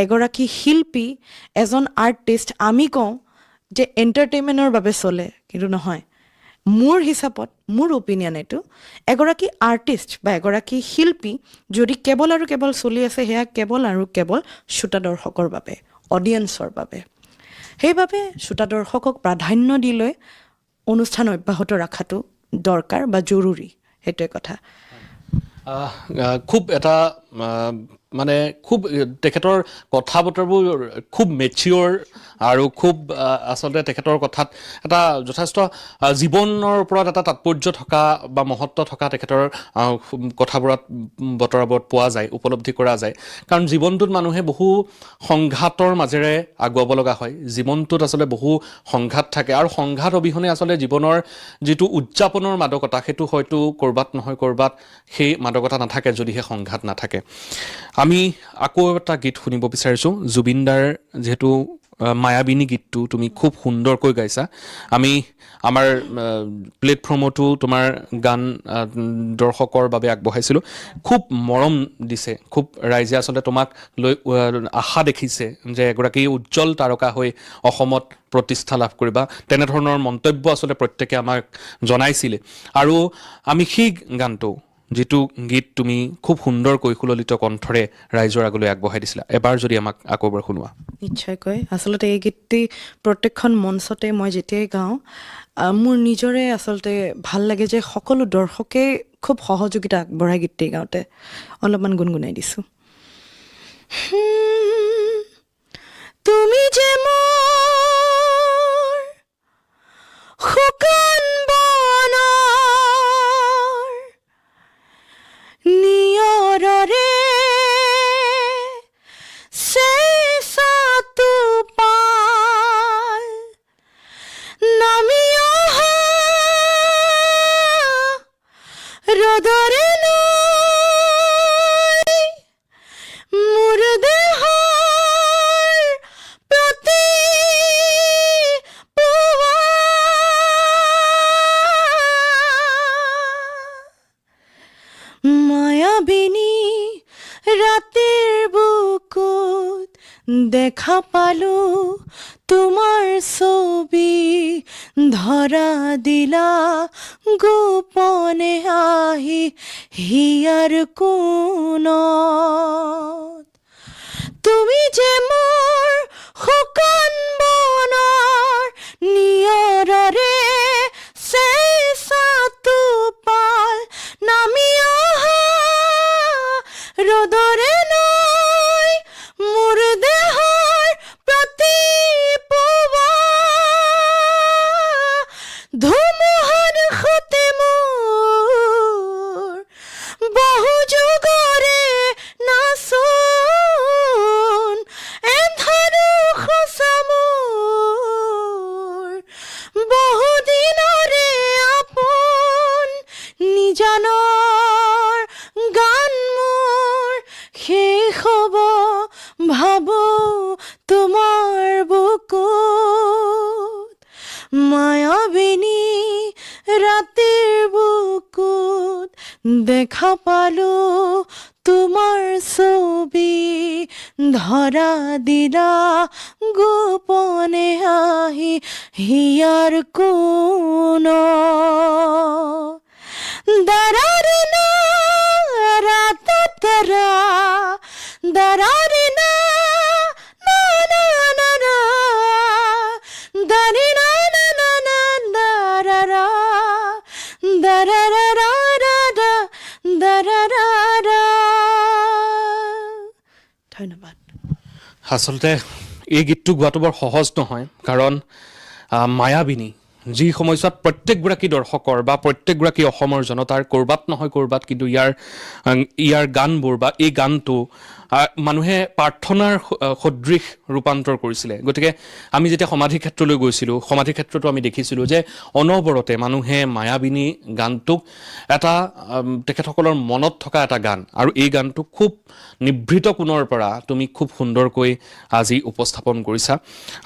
এগৰাকী শিল্পী, এজন আৰ্টিষ্ট, আমি কওঁ যে এণ্টাৰটেইনমেণ্টৰ বাবে চলে, কিন্তু নহয়। মোৰ হিচাপত, মোৰ অপিনিয়ন এইটো, এগৰাকী আৰ্টিষ্ট বা এগৰাকী শিল্পী যদি কেৱল আৰু কেৱল চলি আছে, সেয়া কেৱল আৰু কেৱল শ্ৰোতা দৰ্শকৰ বাবে, অডিয়েন্সৰ বাবে। সেইবাবে শ্ৰোতা দৰ্শকক প্ৰাধান্য দি লৈ অনুষ্ঠান অব্যাহত ৰখাটো দৰকাৰ বা জৰুৰী, সেইটোৱে কথা। খুব এটা মানে খুব তেখেতৰ কথা বতৰাবোৰ খুব মেচিয়ৰ আৰু খুব আচলতে তেখেতৰ কথাত এটা যথেষ্ট জীৱনৰ ওপৰত এটা তাৎপৰ্য থকা বা মহত্ব থকা তেখেতৰ বতৰাবোৰত পোৱা যায়, উপলব্ধি কৰা যায়। কাৰণ জীৱনটোত মানুহে বহু সংঘাতৰ মাজেৰে আগুৱাব লগা হয়। জীৱনটোত আচলতে বহু সংঘাত থাকে আৰু সংঘাত অবিহনে আচলতে জীৱনৰ যিটো উদযাপনৰ মাদকতা, সেইটো হয়তো ক'ৰবাত নহয় ক'ৰবাত সেই মাদকতা নাথাকে যদিহে সংঘাত নাথাকে। আমি আকৌ এটা গীত শুনিব বিচাৰিছোঁ। জুবিনদাৰ যিহেতু মায়াবিনী গীতটো তুমি খুব সুন্দৰকৈ গাইছা। আমি আমাৰ প্লেটফৰ্মতো তোমাৰ গান দৰ্শকৰ বাবে আগবঢ়াইছিলোঁ। খুব মৰম দিছে, খুব ৰাইজে আচলতে তোমাক লৈ আশা দেখিছে যে এগৰাকী উজ্জ্বল তাৰকা হৈ অসমত প্ৰতিষ্ঠা লাভ কৰিবা। তেনেধৰণৰ মন্তব্য আচলতে প্ৰত্যেকে আমাক জনাইছিলে। আৰু আমি সেই গানটো, যিটো গীত তুমি খুব সুন্দৰকৈ সুললিত কণ্ঠৰে ৰাইজৰ আগলৈ আগবঢ়াই দিছিলা, এবাৰ যদি আমাক আকৌ এবাৰ শুনোৱা। নিশ্চয়কৈ। আচলতে এই গীতটি প্ৰত্যেকখন মঞ্চতে মই যেতিয়াই গাওঁ, মোৰ নিজৰে আচলতে ভাল লাগে যে সকলো দৰ্শকে খুব সহযোগিতা আগবঢ়াই গীতটি গাওঁতে। অলপমান গুণগুণাই দিছোঁ। তুমি যে মোৰ শুকান বনৰ নিয়ৰৰে চেঁচাটো পাল নামি অহা ৰ'দৰে নৈ মোৰ দেহৰ প্ৰতি পুৱা মায়াবিনী ৰাতিৰ বুকুত দেখা পালো তোমাৰ ছবি, ধৰা দিলা গোপনে আহি হিয়াৰ কোণত। তুমি যে মোৰ শুকান বনৰ নিয়ৰৰে চেঁচাটো পাল নামি অহা ৰ'দৰে নৈ মোৰ দেহৰ প্ৰতি পুৱা ধুমুহাৰ সতে মোৰ বহু যুগৰে নাচোন এন্ধাৰো সঁচা মোৰ বহু দিনৰে আপোন নিজানৰ গান মোৰ শেষ হ'ব ভাবো তোমাৰ বুকুত মায়াবিনী ৰাতিৰ বুকুত দেখা পালো তোমাৰ ছবি, ধৰা দিলা গোপনে আহি হিয়াৰ কোণত। দাৰাৰিনা ৰাতাতাৰা দাৰাৰিনা না না না না দাৰিনা না না না দাৰাৰা দাৰাৰা দাৰাৰা। ধন্যবাদ। আচলতে এই গীতটো গোৱাটো বৰ সহজ নহয়, কাৰণ মায়াবিনী যি সময়ছোৱাত প্ৰত্যেকগৰাকী দৰ্শকৰ বা প্ৰত্যেকগৰাকী অসমৰ জনতাৰ ক'ৰবাত নহয় ক'ৰবাত কিন্তু ইয়াৰ গানবোৰ বা এই গানটো মানুহে প্ৰাৰ্থনাৰ সদৃশ ৰূপান্তৰ কৰিছিলে। গতিকে আমি যেতিয়া সমাধি ক্ষেত্ৰলৈ গৈছিলোঁ, সমাধি ক্ষেত্ৰতো আমি দেখিছিলোঁ যে অনবৰতে মানুহে মায়াবিনী গানটোক এটা তেখেতসকলৰ মনত থকা এটা গান, আৰু এই গানটো খুব নিভৃত কোণৰ পৰা তুমি খুব সুন্দৰকৈ আজি উপস্থাপন কৰিছা।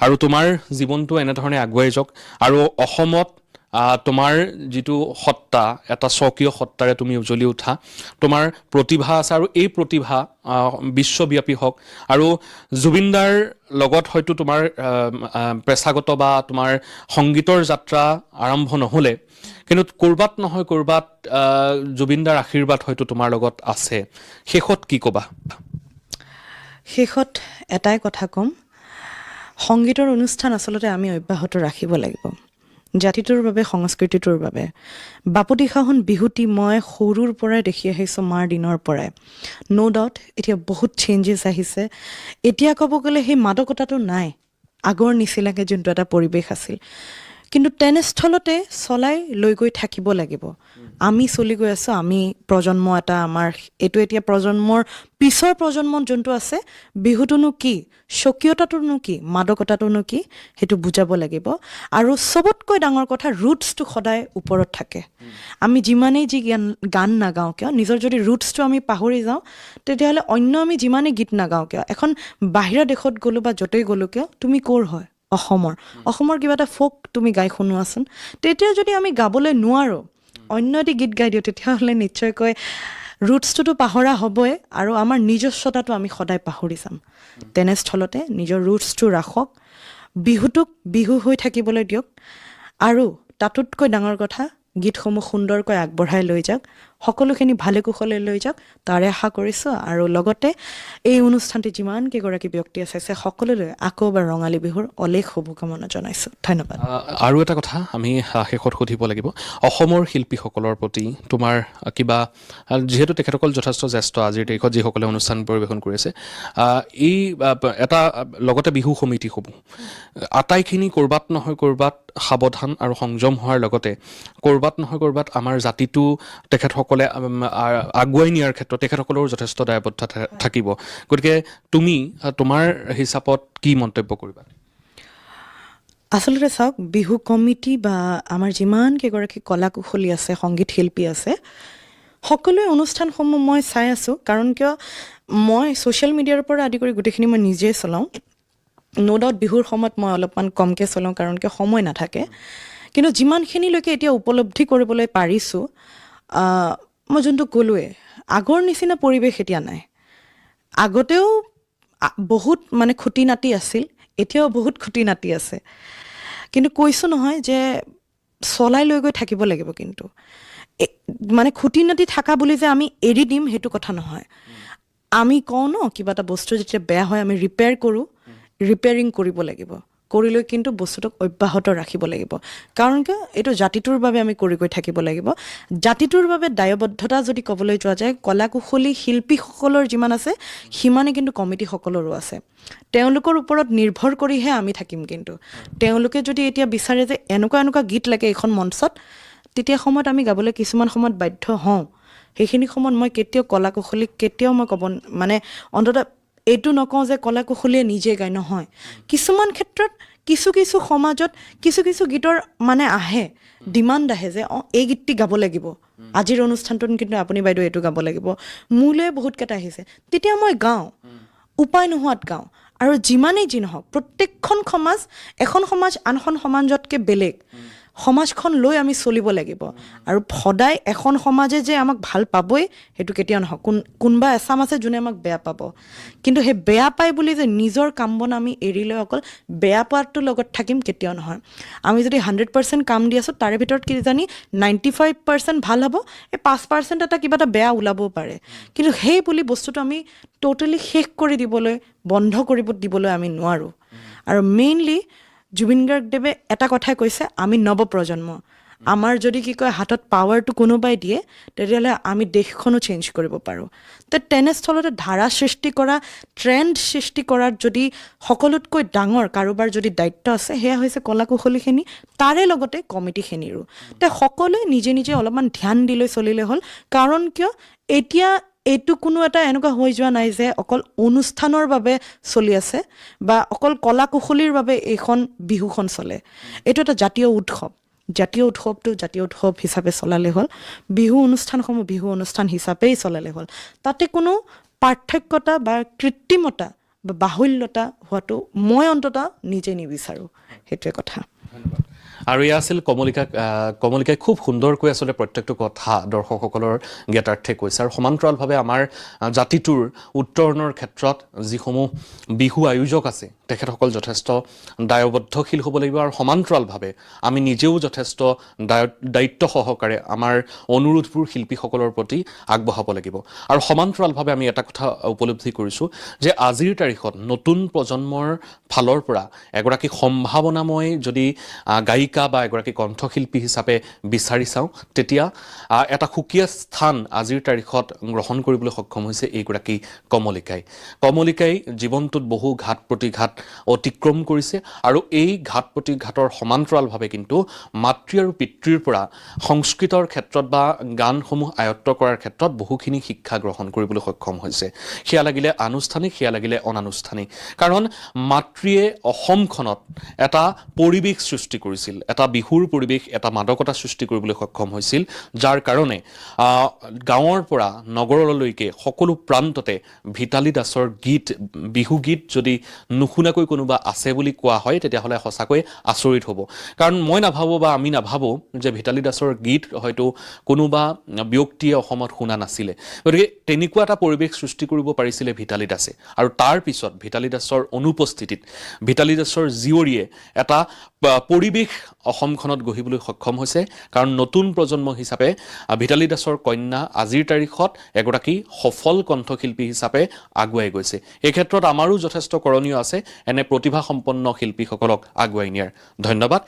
আৰু তোমাৰ জীৱনটো এনেধৰণে আগুৱাই যাওক আৰু অসমত তোমাৰ যিটো সত্তা এটা স্বকীয় সত্তাৰে তুমি উজ্বলি উঠা তোমাৰ প্ৰতিভা আছে আৰু এই প্ৰতিভা বিশ্বব্যাপী হওক আৰু জুবিনদাৰ লগত হয়তো তোমাৰ পেছাগত বা তোমাৰ সংগীতৰ যাত্ৰা আৰম্ভ নহ'লে কিন্তু ক'ৰবাত নহয় ক'ৰবাত জুবিনদাৰ আশীৰ্বাদ হয়তো তোমাৰ লগত আছে শেষত কি ক'বা শেষত এটাই কথা ক'ম সংগীতৰ অনুষ্ঠান আচলতে আমি অব্যাহত ৰাখিব লাগিব জাতিটোৰ বাবে সংস্কৃতিটোৰ বাবে বাপতিসাহোন বিহুটি মই সৰুৰ পৰাই দেখি আহিছোঁ মাৰ দিনৰ পৰাই ন' ডাউট এতিয়া বহুত চেঞ্জেছ আহিছে এতিয়া ক'ব গ'লে সেই মাদকতাটো নাই আগৰ নিচিনাকৈ যোনটো এটা পৰিৱেশ আছিল কিন্তু তেনেস্থলতে চলাই লৈ গৈ থাকিব লাগিব আমি চলি গৈ আছোঁ আমি প্ৰজন্ম এটা আমাৰ এইটো এতিয়া প্ৰজন্মৰ পিছৰ প্ৰজন্মত যোনটো আছে বিহুটোনো কি স্বকীয়তাটোনো কি মাদকতাটোনো কি সেইটো বুজাব লাগিব আৰু চবতকৈ ডাঙৰ কথা ৰুটছটো সদায় ওপৰত থাকে আমি যিমানেই যি গান নাগাওঁ কিয় নিজৰ যদি ৰুটছটো আমি পাহৰি যাওঁ তেতিয়াহ'লে অন্য আমি যিমানেই গীত নাগাওঁ কিয় এখন বাহিৰা দেশত গ'লোঁ বা য'তেই গ'লোঁ কিয় তুমি ক'ৰ হয় অসমৰ কিবা এটা ফ'ক তুমি গাই শুনোৱাচোন তেতিয়া যদি আমি গাবলৈ নোৱাৰোঁ অন্য এটি গীত গাই দিওঁ তেতিয়াহ'লে নিশ্চয়কৈ ৰুটছটোতো পাহৰা হ'বই আৰু আমাৰ নিজস্বতাটো আমি সদায় পাহৰি যাম তেনেস্থলতে নিজৰ ৰুটছটো ৰাখক বিহুটোক বিহু হৈ থাকিবলৈ দিয়ক আৰু তাতোতকৈ ডাঙৰ কথা গীতসমূহ সুন্দৰকৈ আগবঢ়াই লৈ যাওক সকলোখিনি ভালে কুশলে লৈ যাওক তাৰে আশা কৰিছোঁ আৰু লগতে এই অনুষ্ঠানটি যিমানকেইগৰাকী ব্যক্তি আছে সকলোলৈ আকৌ এবাৰ ৰঙালী বিহুৰ অলেখ শুভকামনা জনাইছোঁ ধন্যবাদ আৰু এটা কথা আমি শেষত সুধিব লাগিব অসমৰ শিল্পীসকলৰ প্ৰতি তোমাৰ কিবা যিহেতু তেখেতসকল যথেষ্ট জ্যেষ্ঠ আজিৰ তাৰিখত যিসকলে অনুষ্ঠান পৰিৱেশন কৰিছে এই এটা লগতে বিহু সমিতিসমূহ আটাইখিনি ক'ৰবাত নহয় ক'ৰবাত সাৱধান আৰু সংযম হোৱাৰ লগতে ক'ৰবাত নহয় ক'ৰবাত আমাৰ জাতিটো তেখেতসকলে আগুৱাই নিয়াৰ ক্ষেত্ৰত তেখেতসকলৰো যথেষ্ট দায়বদ্ধতা থাকিব গতিকে তুমি তোমাৰ হিচাপত কি মন্তব্য কৰিবা আচলতে চাওক বিহু কমিটি বা আমাৰ যিমানকেইগৰাকী কলা কুশলী আছে সংগীত শিল্পী আছে সকলোৱে অনুষ্ঠানসমূহ মই চাই আছোঁ কাৰণ কিয় মই ছ'চিয়েল মিডিয়াৰ পৰা আদি কৰি গোটেইখিনি মই নিজেই চলাওঁ ন' ডাউট বিহুৰ সময়ত মই অলপমান কমকৈ চলাওঁ কাৰণ কিয় সময় নাথাকে কিন্তু যিমানখিনিলৈকে এতিয়া উপলব্ধি কৰিবলৈ পাৰিছোঁ মই যোনটো ক'লোৱে আগৰ নিচিনা পৰিৱেশ এতিয়া নাই আগতেও বহুত মানে খুটি নাতি আছিল এতিয়াও বহুত খুটি নাতি আছে কিন্তু কৈছোঁ নহয় যে চলাই লৈ গৈ থাকিব লাগিব কিন্তু মানে খুটি নাতি থকা বুলি যে আমি এৰি দিম সেইটো কথা নহয় আমি কওঁ ন কিবা এটা বস্তু যেতিয়া বেয়া হয় আমি ৰিপেয়াৰ কৰোঁ ৰিপেয়াৰিং কৰিব লাগিব কৰি লৈ কিন্তু বস্তুটোক অব্যাহত ৰাখিব লাগিব কাৰণ কিয় এইটো জাতিটোৰ বাবে আমি কৰি গৈ থাকিব লাগিব জাতিটোৰ বাবে দায়বদ্ধতা যদি ক'বলৈ যোৱা যায় কলা কুশলী শিল্পীসকলৰ যিমান আছে সিমানে কিন্তু কমিটিসকলৰো আছে তেওঁলোকৰ ওপৰত নিৰ্ভৰ কৰিহে আমি থাকিম কিন্তু তেওঁলোকে যদি এতিয়া বিচাৰে যে এনেকুৱা গীত লাগে এইখন মঞ্চত তেতিয়া সময়ত আমি গাবলৈ কিছুমান সময়ত বাধ্য হওঁ সেইখিনি সময়ত মই কেতিয়াও কলা কুশলীক কেতিয়াও মই ক'ব মানে অন্ততঃ এইটো নকওঁ যে কলা কুশলীয়ে নিজে গায় নহয় কিছুমান ক্ষেত্ৰত কিছু সমাজত কিছু গীতৰ মানে আহে ডিমাণ্ড আহে যে এই গীতটি গাব লাগিব আজিৰ অনুষ্ঠানটোত কিন্তু আপুনি বাইদেউ এইটো গাব লাগিব মোলৈ বহুতকেইটা আহিছে তেতিয়া মই গাওঁ উপায় নোহোৱাত গাওঁ আৰু যিমানেই যি নহওক প্ৰত্যেকখন সমাজ এখন সমাজ আনখন সমাজতকৈ বেলেগ সমাজখন লৈ আমি চলিব লাগিব আৰু সদায় এখন সমাজে যে আমাক ভাল পাবই সেইটো কেতিয়াও নহয় কোনোবা এচাম আছে যোনে আমাক বেয়া পাব কিন্তু সেই বেয়া পায় বুলি যে নিজৰ কাম বন আমি এৰি লৈ অকল বেয়া পোৱাটোৰ লগত থাকিম কেতিয়াও নহয় আমি যদি 100% কাম দি আছোঁ তাৰে ভিতৰত কি জানি 95% ভাল হ'ব এই 5% এটা কিবা এটা বেয়া ওলাবও পাৰে কিন্তু সেই বুলি বস্তুটো আমি টোটেলি শেষ কৰি দিবলৈ বন্ধ কৰিব দিবলৈ আমি নোৱাৰোঁ আৰু মেইনলি জুবিন গাৰ্গদেৱে এটা কথাই কৈছে আমি নৱপ্ৰজন্ম আমাৰ যদি কি কয় হাতত পাৱাৰটো কোনোবাই দিয়ে তেতিয়াহ'লে আমি দেশখনো চেঞ্জ কৰিব পাৰোঁ তো তেনেস্থলতে ধাৰা সৃষ্টি কৰা ট্ৰেণ্ড সৃষ্টি কৰাৰ যদি সকলোতকৈ ডাঙৰ কাৰোবাৰ যদি দায়িত্ব আছে সেয়া হৈছে কলা কুশলীখিনি তাৰে লগতে কমিটিখিনিৰো তে সকলোৱে নিজে অলপমান ধ্যান দি লৈ চলিলে হ'ল কাৰণ কিয় এতিয়া এইটো কোনো এটা এনেকুৱা হৈ যোৱা নাই যে অকল অনুষ্ঠানৰ বাবে চলি আছে বা অকল কলা কুশলীৰ বাবে এইখন বিহুখন চলে এইটো এটা জাতীয় উৎসৱটো জাতীয় উৎসৱ হিচাপে চলালে হ'ল বিহু অনুষ্ঠানসমূহ বিহু অনুষ্ঠান হিচাপেই চলালে হ'ল তাতে কোনো পাৰ্থক্যতা বা কৃত্ৰিমতা বা বাহুল্যতা হোৱাটো মই অন্ততঃ নিজে নিবিচাৰোঁ সেইটোৱে কথা আৰু এয়া আছিল কমলিকাই খুব সুন্দৰকৈ আচলতে প্ৰত্যেকটো কথা দৰ্শকসকলৰ জ্ঞাতাৰ্থে কৈছে আৰু সমান্তৰালভাৱে আমাৰ জাতিটোৰ উত্তৰণৰ ক্ষেত্ৰত যিসমূহ বিহু আয়োজক আছে তেখেতসকল যথেষ্ট দায়বদ্ধশীল হ'ব লাগিব আৰু সমান্তৰালভাৱে আমি নিজেও যথেষ্ট দায়িত্ব সহকাৰে আমাৰ অনুৰোধবোৰ শিল্পীসকলৰ প্ৰতি আগবঢ়াব লাগিব আৰু সমান্তৰালভাৱে আমি এটা কথা উপলব্ধি কৰিছোঁ যে আজিৰ তাৰিখত নতুন প্ৰজন্মৰ ফালৰ পৰা এগৰাকী সম্ভাৱনাময় যদি গায়িকা বা এগৰাকী কণ্ঠশিল্পী হিচাপে বিচাৰি চাওঁ তেতিয়া এটা সুকীয়া স্থান আজিৰ তাৰিখত গ্ৰহণ কৰিবলৈ সক্ষম হৈছে এইগৰাকী কমলিকাই জীৱনটোত বহু ঘাত প্ৰতিঘাত অতিক্ৰম কৰিছে আৰু এই ঘাত প্ৰতিঘাতৰ সমান্তৰালভাৱে কিন্তু মাতৃ আৰু পিতৃৰ পৰা সংস্কৃতৰ ক্ষেত্ৰত বা গানসমূহ আয়ত্ত কৰাৰ ক্ষেত্ৰত বহুখিনি শিক্ষা গ্ৰহণ কৰিবলৈ সক্ষম হৈছে সেয়া লাগিলে আনুষ্ঠানিক সেয়া লাগিলে অনানুষ্ঠানিক কাৰণ মাতৃয়ে অসমখনত এটা পৰিৱেশ সৃষ্টি কৰিছিল এটা বিহুৰ পৰিৱেশ এটা মাদকতা সৃষ্টি কৰিবলৈ সক্ষম হৈছিল যাৰ কাৰণে গাঁৱৰ পৰা নগৰলৈকে সকলো প্ৰান্ততে ভিতালী দাসৰ বিহু গীত যদি নুশুনাকৈ কোনোবা আছে বুলি কোৱা হয় তেতিয়াহ'লে সঁচাকৈ আচৰিত হ'ব কাৰণ মই নাভাবোঁ বা আমি নাভাবোঁ যে ভিতালী দাসৰ গীত হয়তো কোনোবা ব্যক্তিয়ে অসমত শুনা নাছিলে গতিকে তেনেকুৱা এটা পৰিৱেশ সৃষ্টি কৰিব পাৰিছিলে ভিতালী দাসে আৰু তাৰ পিছত ভিতালী দাসৰ অনুপস্থিতিত ভিতালী দাসৰ জীয়ৰীয়ে এটা পৰিৱেশ অসমখনত গঢ়িবলৈ সক্ষম হৈছে কাৰণ নতুন প্ৰজন্ম হিচাপে ভিতালী দাসৰ কন্যা আজিৰ তাৰিখত এগৰাকী সফল কণ্ঠশিল্পী হিচাপে আগুৱাই গৈছে এই ক্ষেত্ৰত আমাৰো যথেষ্ট কৰণীয় আছে এনে প্ৰতিভাসম্পন্ন শিল্পীসকলক আগুৱাই নিয়াৰ ধন্যবাদ